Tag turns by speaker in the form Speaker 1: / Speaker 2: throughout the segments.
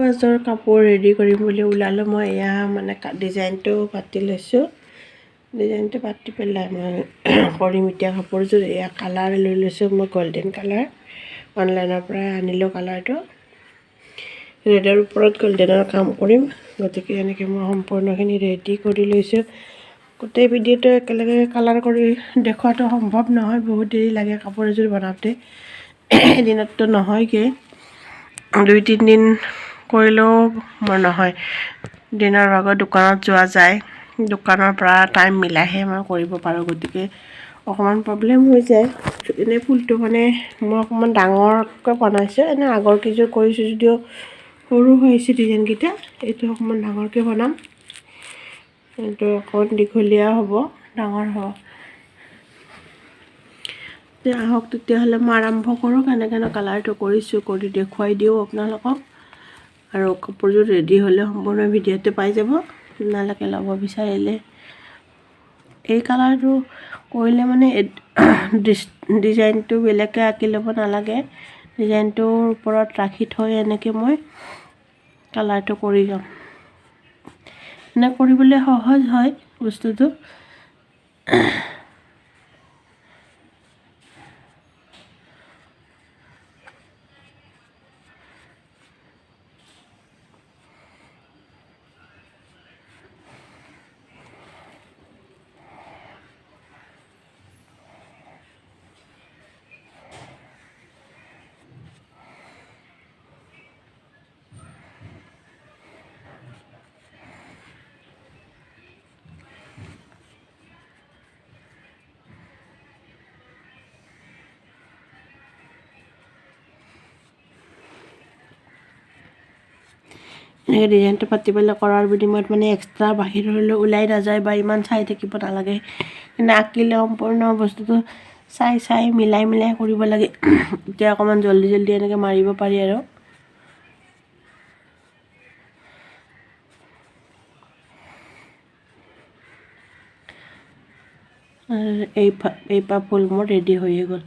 Speaker 1: সাজৰ কাপোৰ ৰেডি কৰিম বুলি ওলালোঁ মই। এয়া মানে ডিজাইনটো পাতি লৈছোঁ। ডিজাইনটো পাতি পেলাই মই কৰিম এতিয়া কাপোৰযোৰ। এয়া কালাৰ লৈ লৈছোঁ মই, গল্ডেন কালাৰ। অনলাইনৰ পৰা আনিলোঁ কালাৰটো। ৰেডৰ ওপৰত গল্ডেনৰ কাম কৰিম, গতিকে এনেকৈ মই সম্পূৰ্ণখিনি ৰেডি কৰি লৈছোঁ। গোটেই ভিডিঅ'টো একেলগে কালাৰ কৰি দেখুৱাটো সম্ভৱ নহয়, বহুত দেৰি লাগে কাপোৰ এযোৰ বনাওঁতে। এদিনততো নহয়গৈ, 2-3 দিন কৰিলেও মোৰ নহয়। দিনৰ ভাগত দোকানত যোৱা যায়, দোকানৰ পৰা টাইম মিলাইহে মই কৰিব পাৰোঁ, গতিকে অকণমান প্ৰব্লেম হৈ যায়। এনেই ফুলটো মানে মই অকণমান ডাঙৰকৈ বনাইছোঁ। এনেই আগৰ কেইযোৰ কৰিছোঁ যদিও সৰু হৈছে ডিজাইনকেইটা, এইটো অকণমান ডাঙৰকৈ বনাম। এইটো অকণমান দীঘলীয়া হ'ব, ডাঙৰ হ'ব। আহক তেতিয়াহ'লে মই আৰম্ভ কৰোঁ। কেনেকৈ কালাৰটো কৰিছোঁ কৰি দেখুৱাই দিওঁ আপোনালোকক। আৰু কাপোৰযোৰ ৰেডি হ'লে সম্পূৰ্ণ ভিডিঅ'টো পাই যাব। আপোনালোকে ল'ব বিচাৰিলে এই কালাৰটো কৰিলে মানে ডিজাইনটো বেলেগকৈ আঁকি ল'ব নালাগে। ডিজাইনটোৰ ওপৰত ৰাখি থৈ এনেকৈ মই কালাৰটো কৰি যাম। এনে কৰিবলৈ সহজ হয় বস্তুটো। এনেকৈ ডিজাইনটো পাতি পেলাই কৰাৰ বিনিময়ত মানে এক্সট্ৰা বাহিৰলৈ ওলাই নাযায় বা ইমান চাই থাকিব নালাগে। কিন্তু আঁকিলে সম্পূৰ্ণ বস্তুটো চাই মিলাই কৰিব লাগে। এতিয়া অকণমান জল্দি এনেকৈ মাৰিব পাৰি আৰু। এই ফুল মোৰ ৰেডি হৈয়ে গ'ল।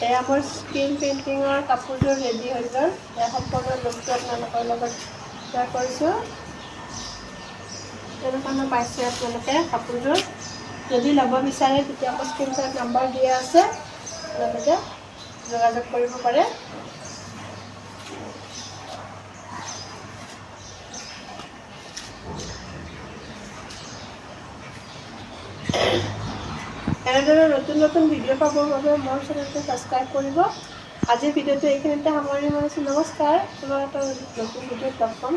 Speaker 1: এয়া মোৰ স্ক্ৰীন পেইণ্টিঙৰ কাপোৰযোৰ ৰেডি হৈ গ'ল। এয়া সম্পূৰ্ণ লুকটো আপোনালোকৰ লগত শ্বেয়াৰ কৰিছোঁ। তেনেধৰণৰ পাইছে আপোনালোকে কাপোৰযোৰ। যদি ল'ব বিচাৰে তেতিয়া আকৌ স্ক্ৰীনশ্বট নাম্বাৰ দিয়া আছে, আপোনালোকে যোগাযোগ কৰিব পাৰে। এনেদৰে নতুন ভিডিঅ' পাবৰ বাবে মোৰ চেনেলটো ছাবস্ক্ৰাইব কৰিব। আজিৰ ভিডিঅ'টো এইখিনিতে সামৰণি মাৰিছোঁ। নমস্কাৰ, পুনৰ এটা নতুন ভিডিঅ'ত লগ পাম।